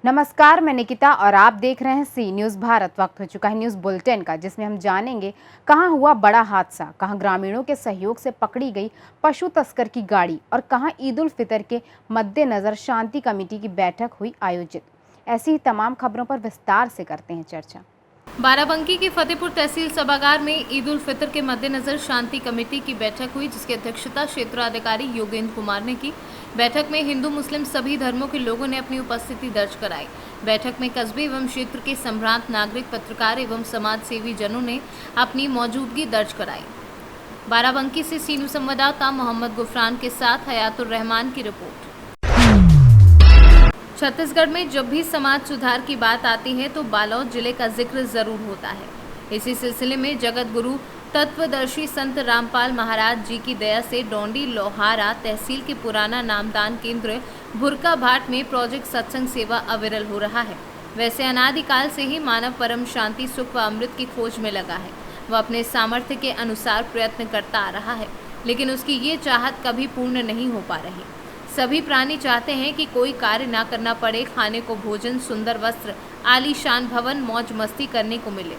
नमस्कार, मैं निकिता और आप देख रहे हैं सी न्यूज़ भारत। वक्त हो चुका है न्यूज़ बुलेटिन का, जिसमें हम जानेंगे कहां हुआ बड़ा हादसा, कहां ग्रामीणों के सहयोग से पकड़ी गई पशु तस्कर की गाड़ी और कहां ईद उल फितर के मद्देनजर शांति कमेटी की बैठक हुई आयोजित। ऐसी ही तमाम खबरों पर विस्तार से करते हैं चर्चा। बाराबंकी की फतेहपुर तहसील सभागार में ईद उल फितर के मद्देनजर शांति कमेटी की बैठक हुई, जिसकी अध्यक्षता क्षेत्राधिकारी योगेंद्र कुमार ने की। बैठक में हिंदू मुस्लिम सभी धर्मों के लोगों ने अपनी उपस्थिति दर्ज कराई। बैठक में कस्बे एवं क्षेत्र के संभ्रांत नागरिक, पत्रकार एवं समाज सेवी जनों ने अपनी मौजूदगी दर्ज कराई। बाराबंकी से सीनू संवाददाता मोहम्मद गुफरान के साथ हयातुर रहमान की रिपोर्ट। छत्तीसगढ़ में जब भी समाज सुधार की बात आती है तो बालोद जिले का जिक्र जरूर होता है। इसी सिलसिले में जगत गुरु तत्वदर्शी संत रामपाल महाराज जी की दया से डोंडी लोहारा तहसील के पुराना नामदान केंद्र भुरका भाट में प्रोजेक्ट सत्संग सेवा अविरल हो रहा है। वैसे अनादिकाल से ही मानव परम शांति, सुख व अमृत की खोज में लगा है। वह अपने सामर्थ्य के अनुसार प्रयत्न करता आ रहा है, लेकिन उसकी ये चाहत कभी पूर्ण नहीं हो पा रही। सभी प्राणी चाहते हैं कि कोई कार्य ना करना पड़े, खाने को भोजन, सुंदर वस्त्र, आलीशान भवन, मौज मस्ती करने को मिले,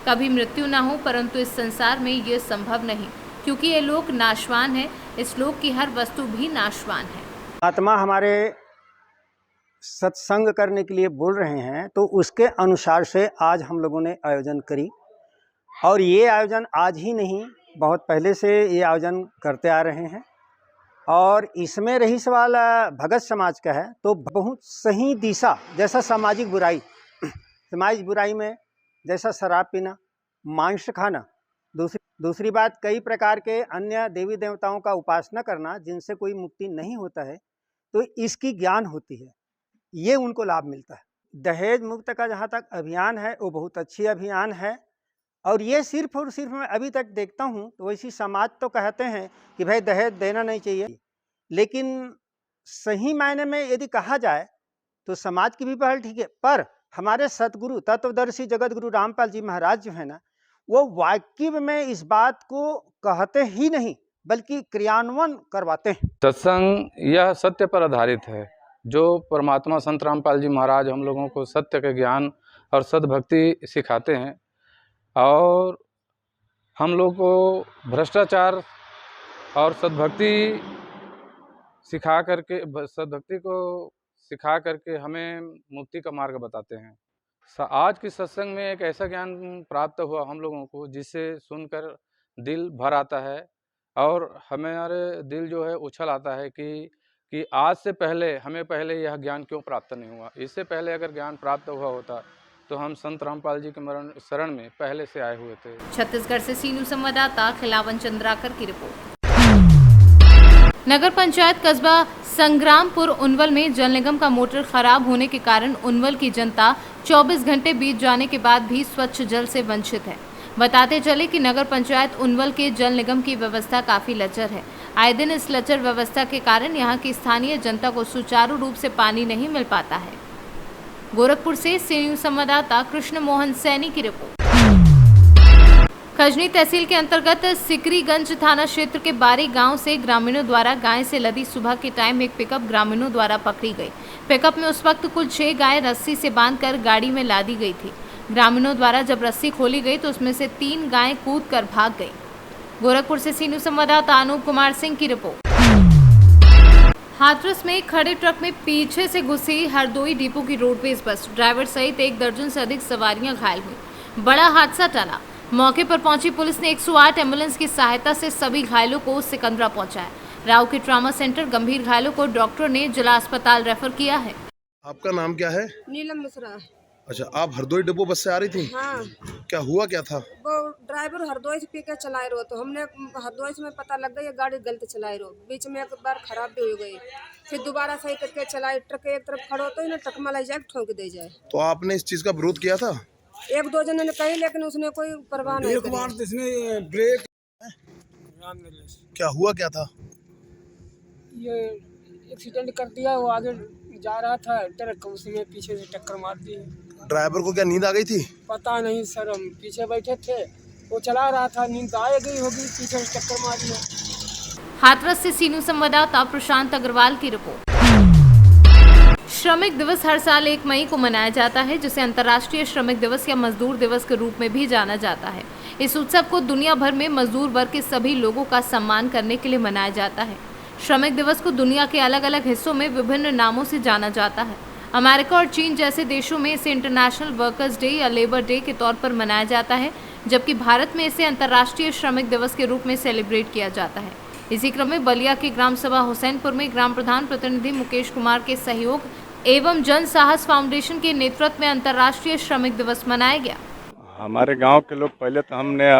कभी मृत्यु ना हो। परंतु इस संसार में ये संभव नहीं, क्योंकि ये लोक नाशवान है। इस लोक की हर वस्तु भी नाशवान है। आत्मा हमारे सत्संग करने के लिए बोल रहे हैं, तो उसके अनुसार से आज हम लोगों ने आयोजन करी। और ये आयोजन आज ही नहीं, बहुत पहले से ये आयोजन करते आ रहे हैं। और इसमें रही सवाल भगत समाज का है, तो बहुत सही दिशा, जैसा सामाजिक बुराई में जैसा शराब पीना, मांस खाना, दूसरी बात कई प्रकार के अन्य देवी देवताओं का उपासना करना, जिनसे कोई मुक्ति नहीं होता है, तो इसकी ज्ञान होती है, ये उनको लाभ मिलता है। दहेज मुक्त का जहाँ तक अभियान है, वो बहुत अच्छी अभियान है। और ये सिर्फ और सिर्फ मैं अभी तक देखता हूँ तो वैसी समाज तो कहते हैं कि भाई दहेज देना नहीं चाहिए, लेकिन सही मायने में यदि कहा जाए तो समाज की भी पहल ठीक है, पर हमारे सतगुरु तत्वदर्शी जगत गुरु रामपाल जी महाराज जो है ना, वो वाकई में इस बात को कहते ही नहीं बल्कि क्रियान्वयन करवाते हैं। सत्संग यह सत्य पर आधारित है। जो परमात्मा संत रामपाल जी महाराज हम लोगों को सत्य के ज्ञान और सद्भक्ति सिखाते हैं, और हम लोग को भ्रष्टाचार और सद्भक्ति को सिखा करके हमें मुक्ति का मार्ग बताते हैं। आज की सत्संग में एक ऐसा ज्ञान प्राप्त हुआ हम लोगों को, जिससे सुनकर दिल भर आता है और हमारे दिल जो है उछल आता है कि आज से पहले हमें यह ज्ञान क्यों प्राप्त नहीं हुआ। इससे पहले अगर ज्ञान प्राप्त हुआ होता तो हम संत रामपाल जी के शरण में पहले से आए हुए थे। छत्तीसगढ़ से सीनू संवाददाता खिलावन चंद्राकर की रिपोर्ट। नगर पंचायत कस्बा संग्रामपुर उनवल में जल निगम का मोटर खराब होने के कारण उनवल की जनता 24 घंटे बीत जाने के बाद भी स्वच्छ जल से वंचित है। बताते चले कि नगर पंचायत उनवल के जल निगम की व्यवस्था काफी लचर है। आए दिन इस लचर व्यवस्था के कारण यहाँ की स्थानीय जनता को सुचारू रूप से पानी नहीं मिल पाता है। गोरखपुर से सीनियर संवाददाता कृष्ण मोहन सैनी की रिपोर्ट। खजनी तहसील के अंतर्गत सिकरीगंज थाना क्षेत्र के बारी गांव से ग्रामीणों द्वारा गाय से लदी सुबह के टाइम एक पिकअप ग्रामीणों द्वारा पकड़ी गई। पिकअप में उस वक्त कुल 6 गाय रस्सी से बांधकर गाड़ी में लादी गई थी। ग्रामीणों द्वारा जब रस्सी खोली गई तो उसमें से 3 गायें कूदकर भाग गई। गोरखपुर से सीनू संवाददाता अनूप कुमार सिंह की रिपोर्ट। हाथरस में खड़े ट्रक में पीछे से घुसी हरदोई डिपो की रोडवेज बस, ड्राइवर सहित 1 दर्जन से अधिक सवारियां घायल हुई। बड़ा हादसा टला। मौके पर पहुंची पुलिस ने 108 एम्बुलेंस की सहायता से सभी घायलों को सिकंदरा पहुंचाया। राव के ट्रॉमा सेंटर गंभीर घायलों को डॉक्टर ने जिला अस्पताल रेफर किया है। आपका नाम क्या है? नीलम मिश्रा। अच्छा, आप हरदोई डिपो बस से आ रही थी? हाँ। क्या हुआ क्या था? वो ड्राइवर हरदोई से पी के चलाए रहो, तो हमने हरदोई से में पता लग गई गाड़ी गलत चलाए रहो। बीच में एक बार खराब भी हो गई, फिर दोबारा सही करके चलाई। ट्रक एक तरफ खड़ो तो ना ट्रक में जाए ठोक दे जाए। तो आपने इस चीज का विरोध किया था? 1-2 जनों ने कही, लेकिन उसने कोई परवाह नहीं एक बार इसने ब्रेक क्या हुआ क्या था? ये एक्सीडेंट कर दिया। वो आगे जा रहा था ट्रक, उसने पीछे से टक्कर मार दी। ड्राइवर को क्या नींद आ गई थी? पता नहीं सर, हम पीछे बैठे थे, वो चला रहा था, नींद आ गई होगी, पीछे से टक्कर मार दिया। हाथरस से सीनू संवाददाता प्रशांत अग्रवाल की रिपोर्ट। श्रमिक दिवस हर साल 1 मई को मनाया जाता है, जिसे अंतर्राष्ट्रीय श्रमिक दिवस या मजदूर दिवस के रूप में भी जाना जाता है। इस उत्सव को दुनिया भर में मजदूर वर्ग के सभी लोगों का सम्मान करने के लिए मनाया जाता है। श्रमिक दिवस को दुनिया के अलग अलग हिस्सों में विभिन्न नामों से जाना जाता है। अमेरिका और चीन जैसे देशों में इसे इंटरनेशनल वर्कर्स डे या लेबर डे के तौर पर मनाया जाता है, जबकि भारत में इसे अंतर्राष्ट्रीय श्रमिक दिवस के रूप में सेलिब्रेट किया जाता है। इसी क्रम में बलिया की ग्राम सभा हुसैनपुर में ग्राम प्रधान प्रतिनिधि मुकेश कुमार के सहयोग एवं जन साहस फाउंडेशन के नेतृत्व में अंतर्राष्ट्रीय श्रमिक दिवस मनाया गया। हमारे गांव के लोग पहले तो हमने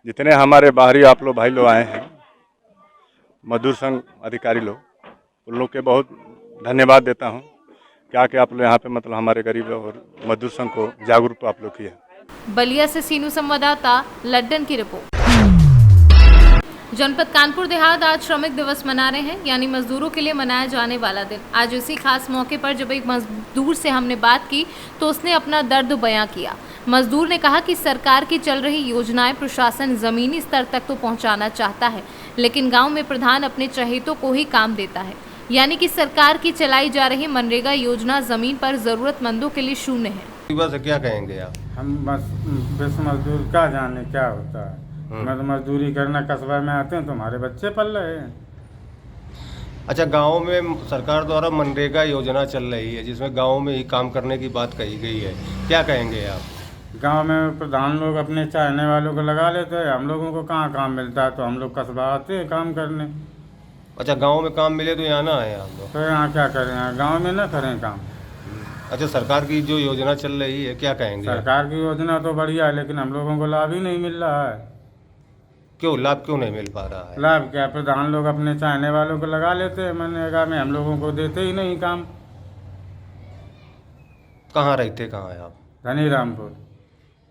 जितने हमारे बाहरी आप लोग भाई लोग आए हैं, मजदूर संघ अधिकारी लोग, उन लोग के बहुत धन्यवाद देता हूं। क्या कि आप लोग यहाँ पे मतलब हमारे गरीब और मजदूर संघ को जागरूक आप लोग किया। बलिया से सीनू संवाददाता लड्डन की रिपोर्ट। जनपद कानपुर देहात आज श्रमिक दिवस मना रहे हैं, यानी मजदूरों के लिए मनाया जाने वाला दिन। आज इसी खास मौके पर जब एक मजदूर से हमने बात की तो उसने अपना दर्द बयां किया। मजदूर ने कहा कि सरकार की चल रही योजनाएं प्रशासन जमीनी स्तर तक तो पहुंचाना चाहता है, लेकिन गांव में प्रधान अपने चहेतों को ही काम देता है। यानी कि सरकार की चलाई जा रही मनरेगा योजना जमीन पर जरूरतमंदों के लिए शून्य है। बस क्या कहेंगे आप? हम बस मजदूर क्या जाने क्या होता है। मैं तो मजदूरी करना कस्बा में आते हैं तो हमारे बच्चे पल रहे हैं। अच्छा, गांव में सरकार द्वारा मनरेगा योजना चल रही है जिसमें गांव में ही काम करने की बात कही गई है, क्या कहेंगे आप? गांव में प्रधान लोग अपने चाहने वालों को लगा लेते हैं, हम लोगों को कहाँ काम मिलता है, तो हम लोग कस्बा आते हैं काम करने। अच्छा, गांव में काम मिले तो यहाँ ना आए हम लोग? तो यहाँ क्या करें, यहाँ गाँव में ना करें काम। अच्छा, सरकार की जो योजना चल रही है क्या कहेंगे? सरकार की योजना तो बढ़िया है, लेकिन हम लोगों को लाभ ही नहीं मिल रहा है। क्यों लाभ क्यों नहीं मिल पा रहा है? लाभ क्या, प्रधान लोग अपने चाहने वालों को लगा लेते हैं मनरेगा में, हम लोगों को देते ही नहीं काम। कहाँ रहते, कहाँ है आप? धनीरामपुर।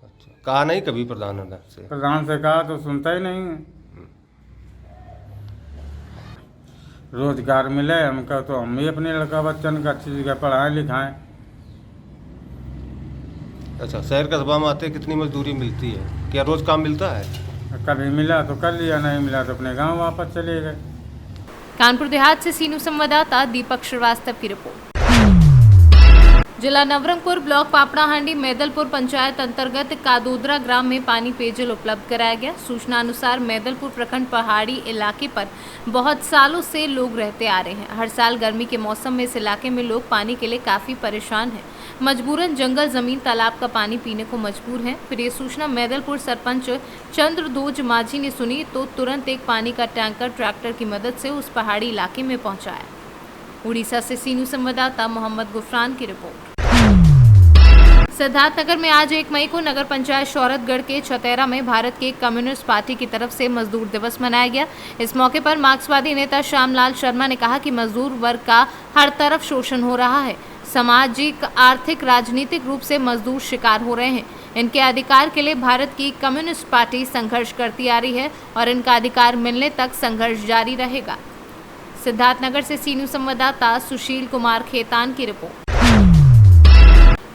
अच्छा, कहा नहीं कभी प्रधान से? प्रधान से कहा तो सुनता ही नहीं है। रोजगार मिले हमको तो हम भी अपने लड़का बच्चन का अच्छी जगह पढ़ाएं लिखाएं। अच्छा, शहर कस्बा में आते कितनी मजदूरी मिलती है? क्या रोज काम मिलता है? कभी मिला तो कर लिया, नहीं मिला तो अपने गांव वापस चले गए। कानपुर देहात से सीनू संवाददाता दीपक श्रीवास्तव की रिपोर्ट। जिला नवरंगपुर ब्लॉक पापड़ाहांडी मैदलपुर पंचायत अंतर्गत कादोदरा ग्राम में पानी पेयजल उपलब्ध कराया गया। सूचना अनुसार मैदलपुर प्रखंड पहाड़ी इलाके पर बहुत सालों से लोग रहते आ रहे हैं। हर साल गर्मी के मौसम में इस इलाके में लोग पानी के लिए काफी परेशान हैं। मजबूरन जंगल जमीन तालाब का पानी पीने को मजबूर हैं। फिर ये सूचना मैदलपुर सरपंच चंद्रदोज माझी ने सुनी तो तुरंत एक पानी का टैंकर ट्रैक्टर की मदद से उस पहाड़ी इलाके में पहुंचाया। उड़ीसा से सीनू संवाददाता मोहम्मद गुफरान की रिपोर्ट। सिद्धार्थनगर में आज 1 मई को नगर पंचायत शौरतगढ़ के छतेरा में भारत के कम्युनिस्ट पार्टी की तरफ से मजदूर दिवस मनाया गया। इस मौके पर मार्क्सवादी नेता श्यामलाल शर्मा ने कहा कि मजदूर वर्ग का हर तरफ शोषण हो रहा है। सामाजिक, आर्थिक, राजनीतिक रूप से मजदूर शिकार हो रहे हैं। इनके अधिकार के लिए भारत की कम्युनिस्ट पार्टी संघर्ष करती आ रही है और इनका अधिकार मिलने तक संघर्ष जारी रहेगा। सिद्धार्थनगर से सीनू संवाददाता सुशील कुमार खेतान की रिपोर्ट।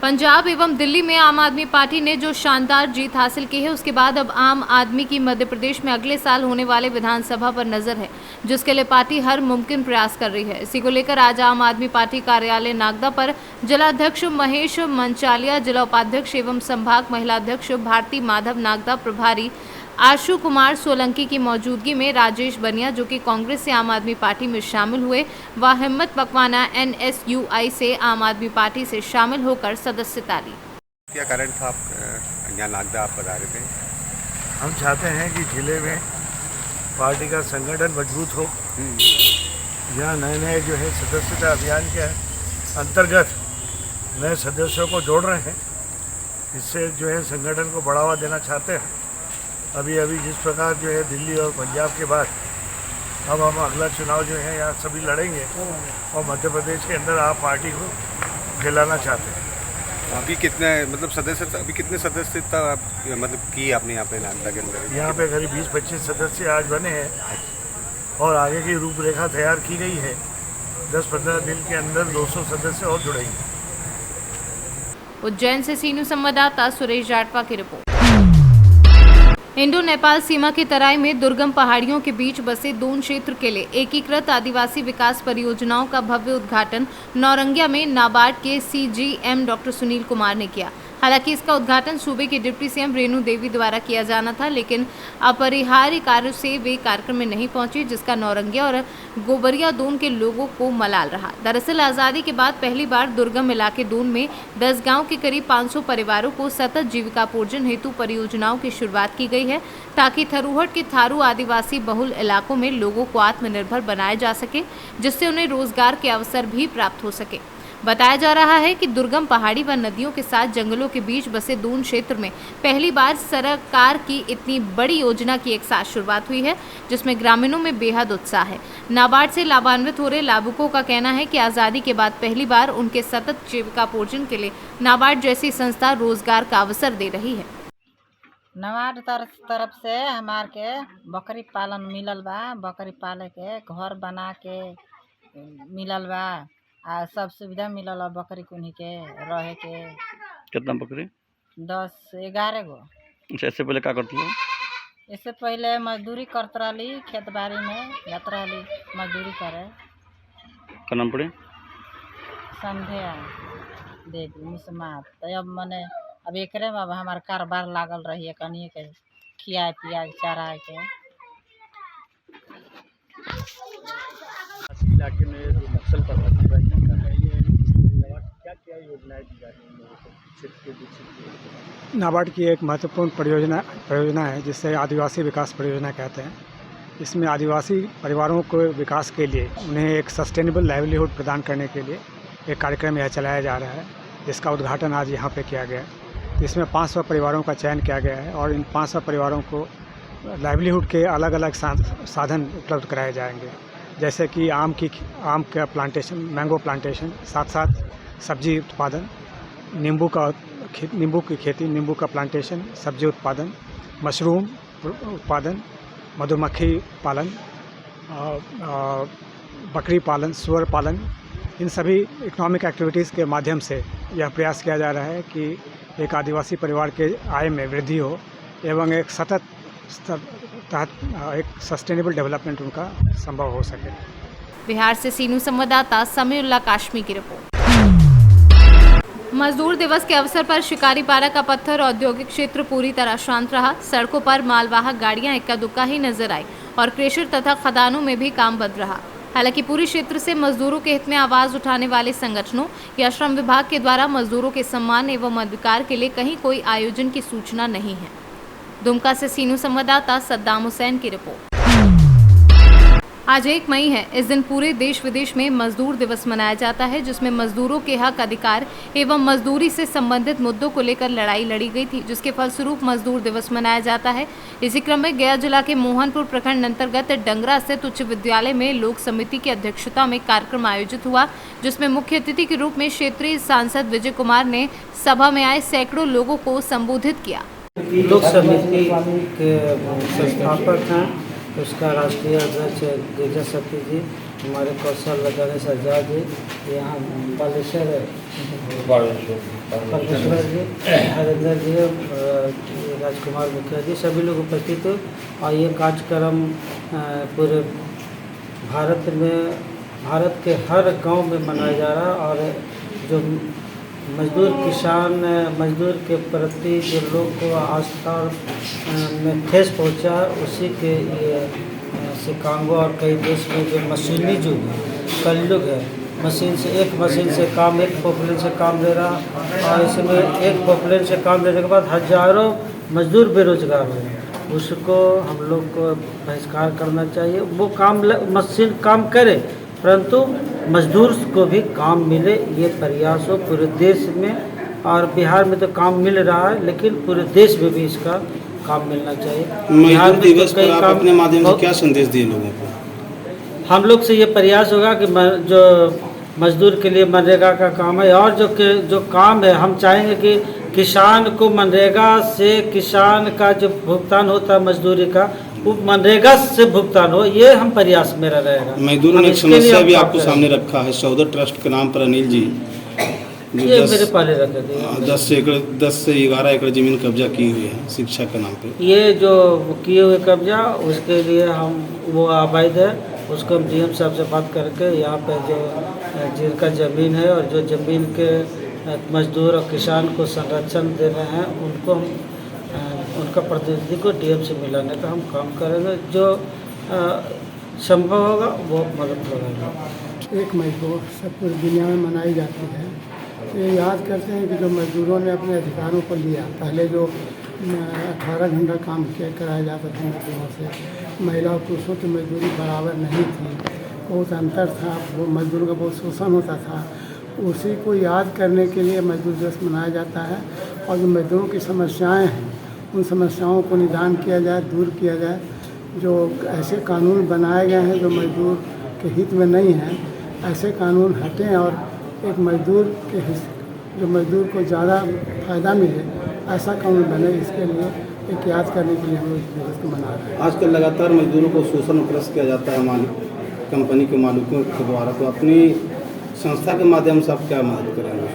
पंजाब एवं दिल्ली में आम आदमी पार्टी ने जो शानदार जीत हासिल की है, उसके बाद अब आम आदमी की मध्य प्रदेश में अगले साल होने वाले विधानसभा पर नजर है, जिसके लिए पार्टी हर मुमकिन प्रयास कर रही है। इसी को लेकर आज आम आदमी पार्टी कार्यालय नागदा पर जिलाध्यक्ष महेश मंचालिया, जिला उपाध्यक्ष एवं संभाग महिला अध्यक्ष भारती माधव, नागदा प्रभारी आशु कुमार सोलंकी की मौजूदगी में राजेश बनिया, जो कि कांग्रेस से आम आदमी पार्टी में शामिल हुए, व हिम्मत पकवाना NSUI से आम आदमी पार्टी से शामिल होकर सदस्यता ली। क्या कारण था आप यहाँ नागदा आप बता रहे थे? हम चाहते हैं कि जिले में पार्टी का संगठन मजबूत हो। यहाँ नए जो है सदस्यता अभियान के अंतर्गत नए सदस्यों को जोड़ रहे हैं। इससे जो है संगठन को बढ़ावा देना चाहते हैं। अभी जिस प्रकार जो है दिल्ली और पंजाब के बाद अब हम अगला चुनाव जो है यहाँ सभी लड़ेंगे और मध्य प्रदेश के अंदर आप पार्टी को फैलाना चाहते हैं। अभी कितने मतलब सदस्यता, अभी कितने सदस्यता मतलब की आपने यहाँ पे नागदा के अंदर? यहाँ पे करीब 20-25 सदस्य आज बने हैं और आगे की रूपरेखा तैयार की गई है। 10-15 दिन के अंदर 200 सदस्य और जुड़ेंगे। उज्जैन से सीनू संवाददाता सुरेश जाटवा की रिपोर्ट। इंडो नेपाल सीमा की तराई में दुर्गम पहाड़ियों के बीच बसे दून क्षेत्र के लिए एकीकृत आदिवासी विकास परियोजनाओं का भव्य उद्घाटन नौरंगिया में नाबार्ड के CGM डॉक्टर सुनील कुमार ने किया। हालांकि इसका उद्घाटन सूबे की डिप्टी CM रेणु देवी द्वारा किया जाना था, लेकिन अपरिहार्य कार्य से वे कार्यक्रम में नहीं पहुंची, जिसका नौरंगिया और गोबरिया दून के लोगों को मलाल रहा। दरअसल आज़ादी के बाद पहली बार दुर्गम इलाके दून में 10 गांव के करीब 500 परिवारों को सतत जीविकापोर्जन हेतु परियोजनाओं की शुरुआत की गई है, ताकि थरूहट के थारू आदिवासी बहुल इलाकों में लोगों को आत्मनिर्भर बनाया जा सके, जिससे उन्हें रोजगार के अवसर भी प्राप्त हो सके। बताया जा रहा है कि दुर्गम पहाड़ी व नदियों के साथ जंगलों के बीच बसे दून क्षेत्र में पहली बार सरकार की इतनी बड़ी योजना की एक साथ शुरुआत हुई है, जिसमें ग्रामीणों में बेहद उत्साह है। नाबार्ड से लाभान्वित हो रहे लाभुकों का कहना है कि आज़ादी के बाद पहली बार उनके सतत जीविकापोर्जन के लिए नाबार्ड जैसी संस्था रोजगार का अवसर दे रही है। नाबार्ड तरफ से हमार के बकरी पालन मिलल बा, बकरी पाले के घर बना के मिलल बा, आ सब सुविधा मिलल बा बकरी कुन्ही के रहे के। कितना बकरी? 10-11 गो। इससे पहले क्या करती हो? इससे पहले मजदूरी करत रही, खेत बाड़ी में जात रही मजदूरी करे। क्या नाम पड़े? संध्या देवी मिसमात। तो अब मने अब एकरे में अब हमार कारोबार लागल रही है, कनिए के खिया पिया चारा के। इलाके में जो नक्सल प्रभावित क्या योजनाएं दी जा रही हैं क्षेत्र के विकसित? नाबार्ड की एक महत्वपूर्ण परियोजना है, जिसे आदिवासी विकास परियोजना कहते हैं। इसमें आदिवासी परिवारों को विकास के लिए उन्हें एक सस्टेनेबल लाइवलीहुड प्रदान करने के लिए एक कार्यक्रम यह चलाया जा रहा है, जिसका उद्घाटन आज यहाँ पे किया गया है। इसमें 500 परिवारों का चयन किया गया है और इन 500 परिवारों को लाइवलीहुड के अलग अलग साधन उपलब्ध कराए जाएंगे, जैसे कि आम का प्लांटेशन, मैंगो प्लांटेशन, साथ साथ सब्जी उत्पादन, नींबू की खेती, नींबू का प्लांटेशन, सब्जी उत्पादन, मशरूम उत्पादन, मधुमक्खी पालन, बकरी पालन, सुअर पालन। इन सभी इकोनॉमिक एक्टिविटीज़ के माध्यम से यह प्रयास किया जा रहा है कि एक आदिवासी परिवार के आय में वृद्धि हो एवं एक सतत एक सस्टेनेबल डेवलपमेंट उनका संभव हो सके। बिहार से सीनू संवाददाता समीउल्लाह काशमी की रिपोर्ट। मजदूर दिवस के अवसर पर शिकारीपारा का पत्थर औद्योगिक क्षेत्र पूरी तरह शांत रहा। सड़कों पर मालवाहक गाड़ियां इक्का दुक्का ही नजर आई और क्रेशर तथा खदानों में भी काम बंद रहा। हालांकि पूरी क्षेत्र से मजदूरों के हित में आवाज उठाने वाले संगठनों या श्रम विभाग के द्वारा मजदूरों के सम्मान एवं अधिकार के लिए कहीं कोई आयोजन की सूचना नहीं है। दुमका से सीनू संवाददाता सद्दाम हुसैन की रिपोर्ट। आज 1 मई है। इस दिन पूरे देश विदेश में मजदूर दिवस मनाया जाता है, जिसमें मजदूरों के हक, अधिकार एवं मजदूरी से संबंधित मुद्दों को लेकर लड़ाई लड़ी गई थी, जिसके फलस्वरूप मजदूर दिवस मनाया जाता है। इसी क्रम में गया जिला के मोहनपुर प्रखंड अंतर्गत डंगरा स्थित उच्च विद्यालय में लोक समिति की अध्यक्षता में कार्यक्रम आयोजित हुआ, जिसमें मुख्य अतिथि के रूप में क्षेत्रीय सांसद विजय कुमार ने सभा में आए सैकड़ों लोगों को संबोधित किया। लोक समिति के संस्थापक हैं, उसका राष्ट्रीय अध्यक्ष गिरिजा सती जी, हमारे कौशल गणेश आजाद जी, यहाँ बालेश्वर जी, हरिंदर जी, राजकुमार मुखिया जी, सभी लोग उपस्थित हुए। और ये कार्यक्रम पूरे भारत के हर गांव में मनाया जा रहा है। और जो मजदूर के प्रति जो लोग को आस्था में ठेस पहुंचा, उसी के ये शिकागो और कई देश में जो मशीनी युग है, कलयुग है, मशीन से काम, एक पॉपुलेशन से काम ले रहा, और इसमें एक पॉपुलेशन से काम लेने के बाद हजारों मजदूर बेरोजगार हुए। उसको हम लोग को बहिष्कार करना चाहिए। वो मशीन काम करे, परंतु मजदूर को भी काम मिले, ये प्रयास हो पूरे देश में। और बिहार में तो काम मिल रहा है, लेकिन पूरे देश में भी इसका काम मिलना चाहिए। मजदूर दिवस पर आप अपने माध्यम से क्या संदेश दिए लोगों को? हम लोग से ये प्रयास होगा कि जो मजदूर के लिए मनरेगा का काम है, और जो काम है, हम चाहेंगे कि किसान को मनरेगा से किसान का जो भुगतान होता है मजदूरी का, वो मनरेगा से भुगतान हो, ये हम प्रयास मेरा रहेगा। मजदूरों ने एक समस्या भी आपको सामने रखा है, सौदर ट्रस्ट के नाम पर अनिल जी ये मेरे पहले रखे थे। 10 से 11 एकड़ जमीन कब्जा की हुई है शिक्षा के नाम पे। ये जो किए हुए कब्जा उसके लिए हम वो अवैध है, उसको हम डीएम साहब से बात करके यहाँ पे जो जिनका ज़मीन है और जो ज़मीन के मजदूर और किसान को संरक्षण दे रहे हैं उनको हम उनका प्रतिनिधि को डीएम से मिलाने का हम काम करेंगे। जो संभव होगा वो मदद करेंगे। 1 मई को सब पूरी दुनिया में मनाई जाती है। ये याद करते हैं कि जो मजदूरों ने अपने अधिकारों को लिया, पहले जो 18 घंटा काम कराया जाता था मजदूरों से, महिला और पुरुषों की मजदूरी बराबर नहीं थी, बहुत अंतर था, वो मजदूरों का बहुत शोषण होता था। उसी को याद करने के लिए मजदूर दिवस मनाया जाता है और जो मजदूरों की समस्याएं हैं उन समस्याओं को निदान किया जाए, दूर किया जाए। जो ऐसे कानून बनाए गए हैं जो मजदूर के हित में नहीं हैं, ऐसे कानून हटें और एक मजदूर के जो मजदूर को ज़्यादा फ़ायदा मिले ऐसा कानून बने। इसके लिए एक याद करने के लिए हम लोग इस दिवस को मना रहे हैं। आजकल लगातार मजदूरों को शोषण और ग्रस्त किया जाता है कंपनी के मालिकों के द्वारा, तो अपनी संस्था के माध्यम से आप क्या मदद करेंगे?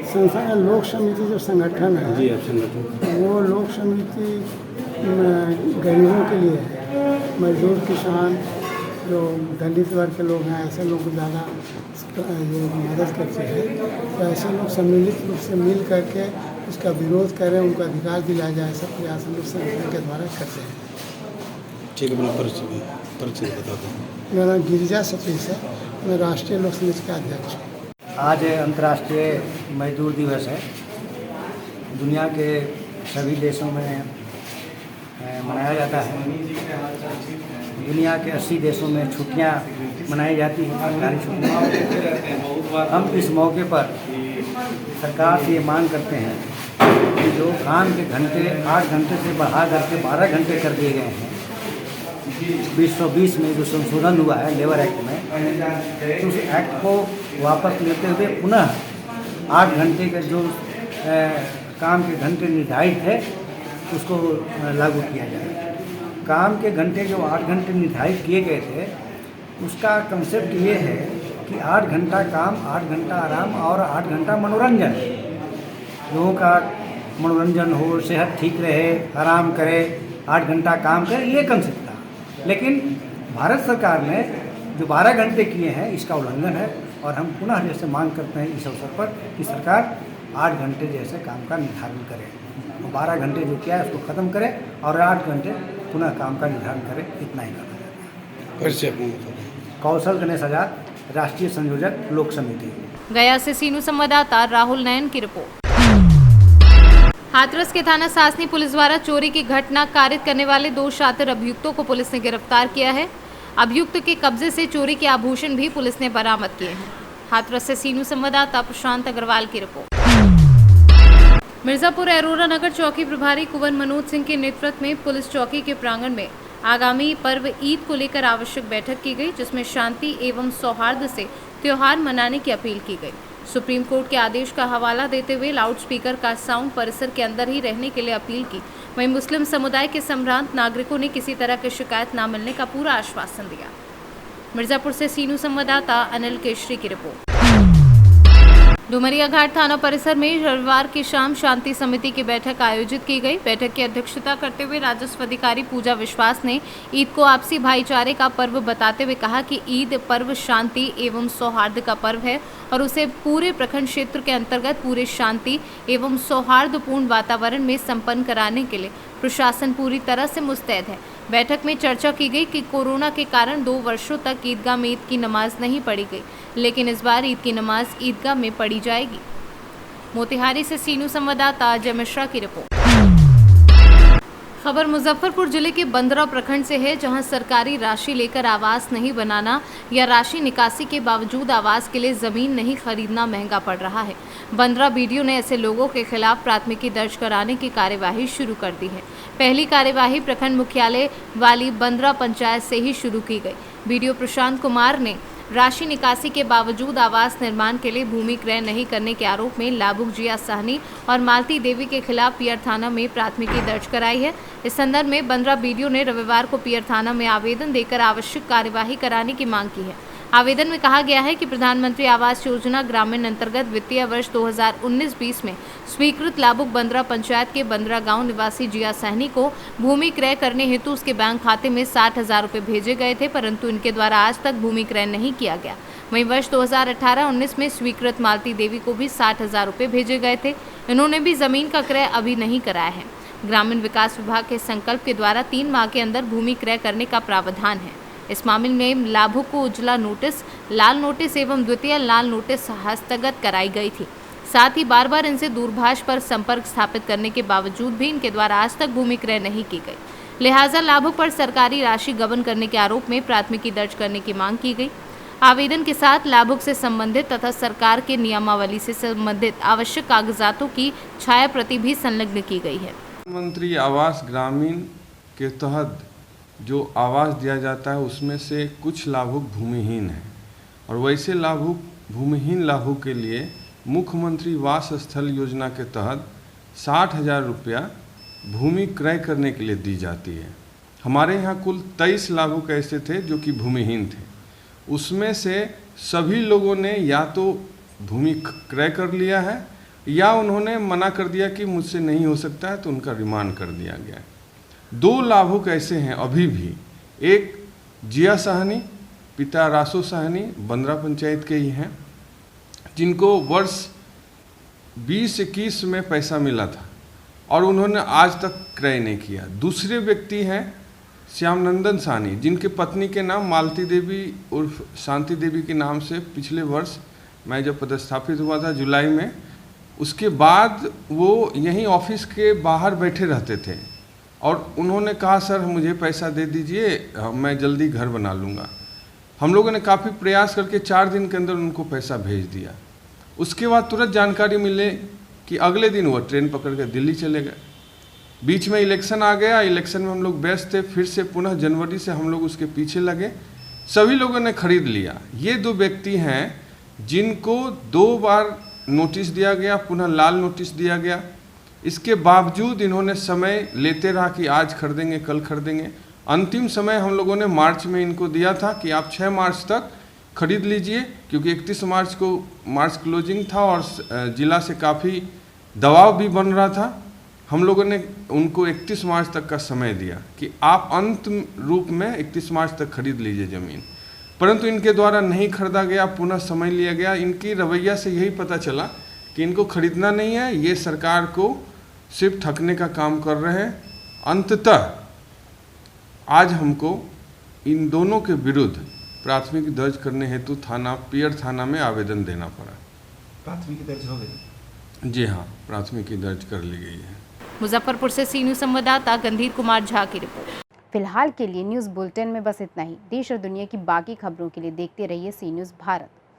संस्था का लोक समिति जो संगठन है जी, आप संगठन वो लोक समिति गरीबों के लिए है। मजदूर किसान जो दलित वर्ग के लोग हैं ऐसे लोग को ज़्यादा मदद करते हैं। तो ऐसे लोग सम्मिलित रूप से मिल करके उसका विरोध करें, उनको अधिकार दिलाया जाए, सब प्रयास हम लोग संगठन के द्वारा करते हैं। ठीक है, अपना परिचय बता दें। मेरा नाम गिरिजा सतीश है, मैं राष्ट्रीय लोक समिति का अध्यक्ष हूँ। आज अंतर्राष्ट्रीय मजदूर दिवस है। दुनिया के सभी देशों में मनाया जाता है। दुनिया के 80 देशों में छुट्टियां मनाई जाती हैं, सरकारी छुट्टियां। हम इस मौके पर सरकार से ये मांग करते हैं कि जो काम के घंटे 8 घंटे से बढ़ा करके 12 घंटे कर दिए गए हैं 2020 में जो संशोधन हुआ है लेबर एक्ट में, तो उस एक्ट को वापस लेते हुए पुनः 8 घंटे के जो काम के घंटे निर्धारित है उसको लागू किया जाए। काम के घंटे जो 8 घंटे निर्धारित किए गए थे उसका कंसेप्ट ये है कि 8 घंटा काम, 8 घंटा आराम और 8 घंटा मनोरंजन। लोगों का मनोरंजन हो, सेहत ठीक रहे, आराम करे, 8 घंटा काम करे, ये कंसेप्ट था। लेकिन भारत सरकार ने जो 12 घंटे किए हैं इसका उल्लंघन है और हम पुनः जैसे मांग करते हैं इस अवसर पर कि सरकार 8 घंटे जैसे काम का निर्धारण करे, 12 घंटे जो किया है उसको ख़त्म करे और 8 घंटे पुनः काम का निर्धारण करे। इतना ही करना। कौशल गणेश आजाद, राष्ट्रीय संयोजक लोक समिति। गया से सीनू संवाददाता राहुल नयन की रिपोर्ट। हाथरस के थाना सासनी पुलिस द्वारा चोरी की घटना कारित करने वाले 2 शातिर अभियुक्तों को पुलिस ने गिरफ्तार किया है। अभियुक्त के कब्जे से चोरी के आभूषण भी पुलिस ने बरामद किए हैं। हाथरस से सीनू संवाददाता प्रशांत अग्रवाल की रिपोर्ट। मिर्जापुर अरोरा नगर चौकी प्रभारी कुंवर मनोज सिंह के नेतृत्व में पुलिस चौकी के प्रांगण में आगामी पर्व ईद को लेकर आवश्यक बैठक की गई, जिसमें शांति एवं सौहार्द से त्योहार मनाने की अपील की गई। सुप्रीम कोर्ट के आदेश का हवाला देते हुए लाउडस्पीकर का साउंड परिसर के अंदर ही रहने के लिए अपील की। वहीं मुस्लिम समुदाय के संभ्रांत नागरिकों ने किसी तरह की शिकायत न मिलने का पूरा आश्वासन दिया। मिर्जापुर से सीनू संवाददाता अनिल केशरी की रिपोर्ट। डुमरिया घाट थाना परिसर में रविवार की शाम शांति समिति की बैठक आयोजित की गई। बैठक की अध्यक्षता करते हुए राजस्व अधिकारी पूजा विश्वास ने ईद को आपसी भाईचारे का पर्व बताते हुए कहा कि ईद पर्व शांति एवं सौहार्द का पर्व है और उसे पूरे प्रखंड क्षेत्र के अंतर्गत पूरे शांति एवं सौहार्दपूर्ण वातावरण में संपन्न कराने के लिए प्रशासन पूरी तरह से मुस्तैद है। बैठक में चर्चा की गई कि कोरोना के कारण 2 वर्षों तक ईदगाह में ईद की नमाज नहीं पढ़ी गई, लेकिन इस बार ईद की नमाज ईदगाह में पढ़ी जाएगी। मोतिहारी से सीनू संवाददाता अजय मिश्रा की रिपोर्ट। खबर मुजफ्फरपुर जिले के बंदरा प्रखंड से है, जहां सरकारी राशि लेकर आवास नहीं बनाना या राशि निकासी के बावजूद आवास के लिए जमीन नहीं खरीदना महंगा पड़ रहा है। बंदरा बीडीओ ने ऐसे लोगों के खिलाफ प्राथमिकी दर्ज कराने की कार्यवाही शुरू कर दी है। पहली कार्यवाही प्रखंड मुख्यालय वाली बंदरा पंचायत से ही शुरू की गई। बीडीओ प्रशांत कुमार ने राशि निकासी के बावजूद आवास निर्माण के लिए भूमि क्रय नहीं करने के आरोप में लाबुक जिया साहनी और मालती देवी के खिलाफ पियर थाना में प्राथमिकी दर्ज कराई है। इस संदर्भ में बंदरा बीडीओ ने रविवार को पियर थाना में आवेदन देकर आवश्यक कार्यवाही कराने की मांग की है। आवेदन में कहा गया है कि प्रधानमंत्री आवास योजना ग्रामीण अंतर्गत वित्तीय वर्ष 2019-20 में स्वीकृत लाभुक बंदरा पंचायत के बंदरा गांव निवासी जिया सहनी को भूमि क्रय करने हेतु उसके बैंक खाते में 60,000 रुपये भेजे गए थे, परंतु इनके द्वारा आज तक भूमि क्रय नहीं किया गया। वहीं वर्ष 2018-19 में स्वीकृत मालती देवी को भी 60,000 रुपये भेजे गए थे। इन्होंने भी जमीन का क्रय अभी नहीं कराया है। ग्रामीण विकास विभाग के संकल्प के द्वारा 3 माह के अंदर भूमि क्रय करने का प्रावधान है। इस मामले में लाभुक को उजला नोटिस, लाल नोटिस एवं द्वितीय लाल नोटिस हस्तगत कराई गई थी। साथ ही बार बार इनसे दूरभाष पर संपर्क स्थापित करने के बावजूद भी इनके द्वारा आज तक भूमि क्रय नहीं की गई। लिहाजा लाभुक पर सरकारी राशि गबन करने के आरोप में प्राथमिकी दर्ज करने की मांग की गई। आवेदन के साथ लाभुक से संबंधित तथा सरकार के नियमावली से संबंधित आवश्यक कागजातों की छाया प्रति भी संलग्न की गई है। प्रधानमंत्री आवास ग्रामीण के तहत जो आवास दिया जाता है उसमें से कुछ लाभुक भूमिहीन हैं और वैसे लाभुक भूमिहीन लाभुक के लिए मुख्यमंत्री वास स्थल योजना के तहत 60,000 रुपया भूमि क्रय करने के लिए दी जाती है। हमारे यहाँ कुल 23 लाभुक ऐसे थे जो कि भूमिहीन थे। उसमें से सभी लोगों ने या तो भूमि क्रय कर लिया है या उन्होंने मना कर दिया कि मुझसे नहीं हो सकता है, तो उनका रिमांड कर दिया गया। 2 लाभुक ऐसे हैं अभी भी, एक जिया साहनी, पिता रासो साहनी बंदरा पंचायत के ही हैं, जिनको वर्ष 2021 में पैसा मिला था और उन्होंने आज तक क्रय नहीं किया। दूसरे व्यक्ति हैं श्यामनंदन साहनी, जिनके पत्नी के नाम मालती देवी उर्फ शांति देवी के नाम से पिछले वर्ष मैं जब पदस्थापित हुआ था जुलाई में, उसके बाद वो यहीं ऑफिस के बाहर बैठे रहते थे और उन्होंने कहा सर मुझे पैसा दे दीजिए, मैं जल्दी घर बना लूँगा। हम लोगों ने काफ़ी प्रयास करके 4 दिन के अंदर उनको पैसा भेज दिया। उसके बाद तुरंत जानकारी मिले कि अगले दिन वो ट्रेन पकड़ के दिल्ली चले गए। बीच में इलेक्शन आ गया, इलेक्शन में हम लोग व्यस्त थे, फिर से पुनः जनवरी से हम लोग उसके पीछे लगे, सभी लोगों ने खरीद लिया। ये 2 व्यक्ति हैं जिनको 2 बार नोटिस दिया गया, पुनः लाल नोटिस दिया गया। इसके बावजूद इन्होंने समय लेते रहा कि आज खरीदेंगे कल खरीदेंगे। अंतिम समय हम लोगों ने मार्च में इनको दिया था कि आप 6 मार्च तक खरीद लीजिए, क्योंकि 31 मार्च को मार्च क्लोजिंग था और ज़िला से काफ़ी दबाव भी बन रहा था। हम लोगों ने उनको 31 मार्च तक का समय दिया कि आप अंतिम रूप में 31 मार्च तक खरीद लीजिए ज़मीन, परंतु इनके द्वारा नहीं खरीदा गया, पुनः समय लिया गया। इनकी रवैया से यही पता चला कि इनको खरीदना नहीं है, ये सरकार को सिर्फ ठगने का काम कर रहे हैं। अंततः आज हमको इन दोनों के विरुद्ध प्राथमिकी दर्ज करने हेतु थाना पियर थाना में आवेदन देना पड़ा। प्राथमिकी दर्ज हो गई? जी हाँ, प्राथमिकी दर्ज कर ली गई है। मुजफ्फरपुर से सी न्यूज़ संवाददाता गंधीर कुमार झा की रिपोर्ट। फिलहाल के लिए न्यूज़ बुलेटिन में बस इतना ही। देश और दुनिया की बाकी खबरों के लिए देखते रहिए सी न्यूज़ भारत।